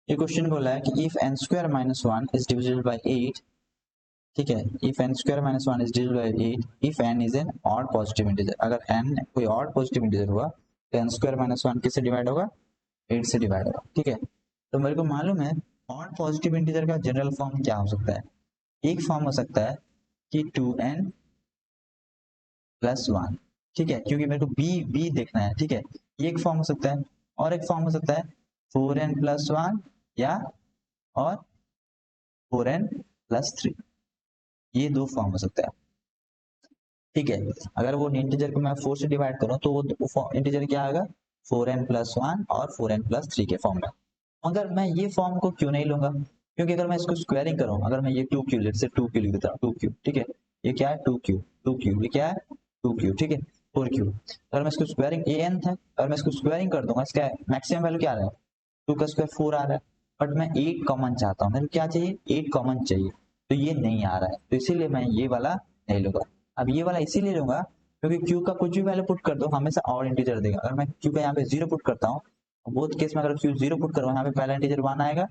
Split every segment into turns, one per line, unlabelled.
ये क्वेश्चन बोला है कि if n square minus one is divisible by 8, ठीक है, if n square minus one is divisible by 8 if n is an odd positive integer, अगर n कोई odd positive integer हुआ तो एन स्क्वायर माइनस वन किससे divide होगा, 8 से divide होगा, ठीक है। तो मेरे को मालूम है ऑड पॉजिटिव इंटीजर का जनरल फॉर्म क्या हो सकता है। एक फॉर्म हो सकता है कि 2n प्लस वन, ठीक है, क्योंकि मेरे को बी देखना है, ठीक है, ये एक फॉर्म हो सकता है। और एक फॉर्म हो सकता है 4n प्लस वन या और 4n प्लस थ्री, ये दो फॉर्म हो सकता है, ठीक है। अगर वो इंटीजर को मैं 4 से डिवाइड करूं तो वो इंटीजर क्या आएगा, 4n प्लस वन और 4n प्लस थ्री के फॉर्म में। अगर मैं ये फॉर्म को क्यों नहीं लूंगा, क्योंकि अगर मैं इसको स्क्वायरिंग करूं, अगर मैं ये 2q लेट से 2q लिख देता हूं, 2q, ठीक है, ये क्या है 2q, 2q ये क्या है 2q, ठीक है, 4q। अगर मैं इसको स्क्वायरिंग an था, अगर मैं इसको स्क्वायरिंग कर दूंगा, इसका मैक्सिमम वैल्यू क्या आ रहा है, 2 का स्क्वायर 4 आ रहा है, बट मैं 8 कॉमन चाहता हूँ, मेरे को क्या चाहिए 8 कॉमन चाहिए, तो ये नहीं आ रहा है, तो इसीलिए मैं ये वाला नहीं लूंगा। अब ये वाला इसीलिए लूंगा क्योंकि q का कुछ भी वैल्यू पुट कर दो हमेशा ऑड इंटीजर देगा। अगर मैं q का यहाँ पे 0 पुट करता हूँ, बोथ केस में अगर q 0 पुट करूँगा, यहाँ पे पहला इंटीजर 1 आएगा,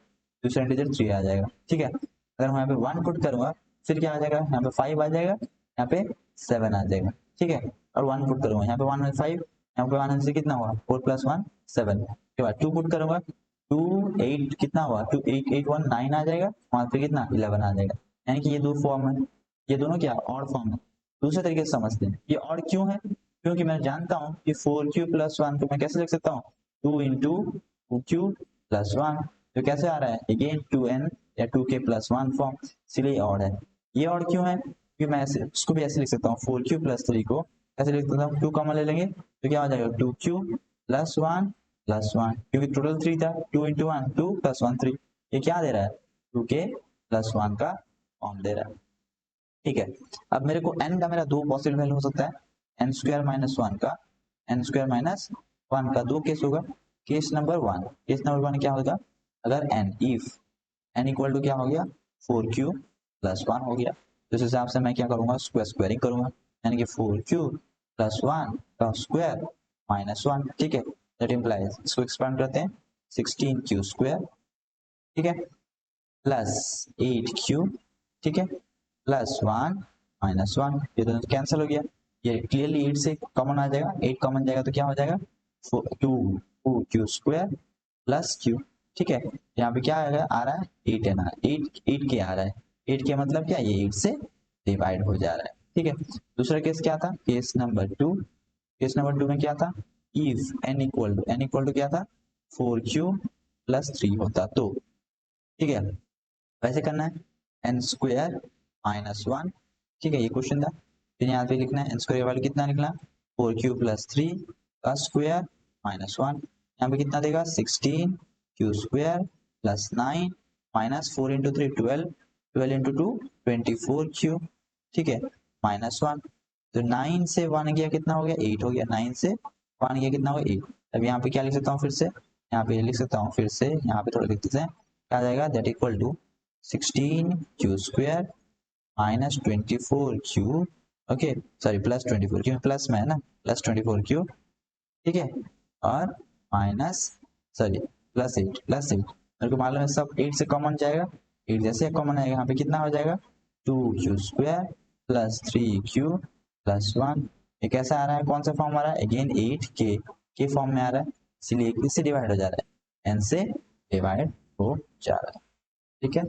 दूसरा इंटीजर 3 आ जाएगा, ठीक है। अगर मैं यहाँ पे 1 पुट करूंगा फिर क्या आ जाएगा, यहाँ पे 5 आ जाएगा, यहाँ पे 7 आ जाएगा, ठीक है। और 1 पुट करूंगा, यहाँ पे 1 में 5, यहाँ पे 1 से कितना हुआ 4 प्लस 1 7, के बाद 2 पुट करूंगा 2 8 कितना हुआ 2 8 8 1 9 आ जाएगा, वहां पे कितना 11 आ जाएगा। यानी कि ये दो फॉर्म है, ये दोनों क्या ऑड फॉर्म है। दूसरे तरीके से समझते हैं ये ऑड क्यों है, क्योंकि मैं जानता हूँ कि 4q प्लस वन को मैं कैसे लिख सकता हूँ 2 इंटू 2q प्लस वन, तो कैसे आ रहा है अगेन 2n या 2k प्लस वन फॉर्म, इसलिए ऑड है। ये ऑड क्यों है, क्योंकि मैं ऐसे उसको भी ऐसे लिख सकता हूँ 4q प्लस थ्री को ऐसे लिख सकता हूँ, 2 कॉमन ले लेंगे तो क्या हो जाएगा 2q प्लस वन, क्योंकि टोटल 3 था, 2 इंटू वन 2 प्लस वन 3, ये क्या दे रहा है 2k प्लस वन का फॉर्म दे रहा है, ठीक है। अब मेरे को n का मेरा दो पॉसिबल वैल्यू हो सकता है, n स्क्वायर माइनस वन का, n स्क्वायर माइनस वन का दो केस होगा। केस नंबर वन क्या होगा, अगर n if n equal to क्या हो गया 4q प्लस वन हो गया, तो इस हिसाब से मैं क्या करूंगा स्क्वायरिंग करूंगा, यानी कि 4q प्लस वन का स्क्वायर माइनस वन, ठीक है। दैट इम्प्लाइज इसको एक्सपांड करते हैं 16q स्क्वायर, ठीक है, प्लस 8q, ठीक है, प्लस वन माइनस वन, ये दोनों कैंसिल हो गया, ये क्लियरली 8 से कॉमन आ जाएगा, 8 कॉमन जाएगा तो क्या हो जाएगा 2q स्क्वायर प्लस q, ठीक है। यहाँ पे क्या आ रहा है 8 है ना, 8 के आ रहा है, 8 के मतलब क्या ये 8 से डिवाइड हो जा रहा है, ठीक है। दूसरा केस क्या था, केस नंबर टू में क्या था, इफ n इक्वल टू क्या था 4q प्लस थ्री होता तो, ठीक है, वैसे करना है एन स्क्वायर माइनस वन, ठीक है, ये क्वेश्चन था। फिर यहाँ पे लिखना है एन स्क्वायर वाले कितना निकला 4q प्लस थ्री का स्क्वायर माइनस वन, यहाँ पे कितना देगा 16q square plus nine minus 4 into three 12 into two 24q, ठीक है, माइनस वन, तो 9 से 1 गया कितना हो गया 8 हो गया, 9 से 1 गया कितना हो गया 8। अब यहाँ पे क्या लिख सकता हूँ फिर से, यहाँ पे लिख सकता हूँ फिर से, यहाँ पे थोड़ा लिख देते हैं, क्या आ जाएगा that equal to 16q square minus 24q, okay sorry plus 24 क्यों प्लस में है ना, प्लस 24q, ठीक है, और माइनस सॉरी प्लस एट मेरे को मालूम है सब 8 से कॉमन जाएगा, 8 जैसे कॉमन आएगा यहाँ पे कितना हो जाएगा 2q square plus 3q plus one, ये कैसा आ रहा है कौन सा फॉर्म आ रहा है अगेन 8 के फॉर्म में आ रहा है, इसलिए किससे डिवाइड हो जा रहा है n से डिवाइड हो जा रहा है, ठीक है।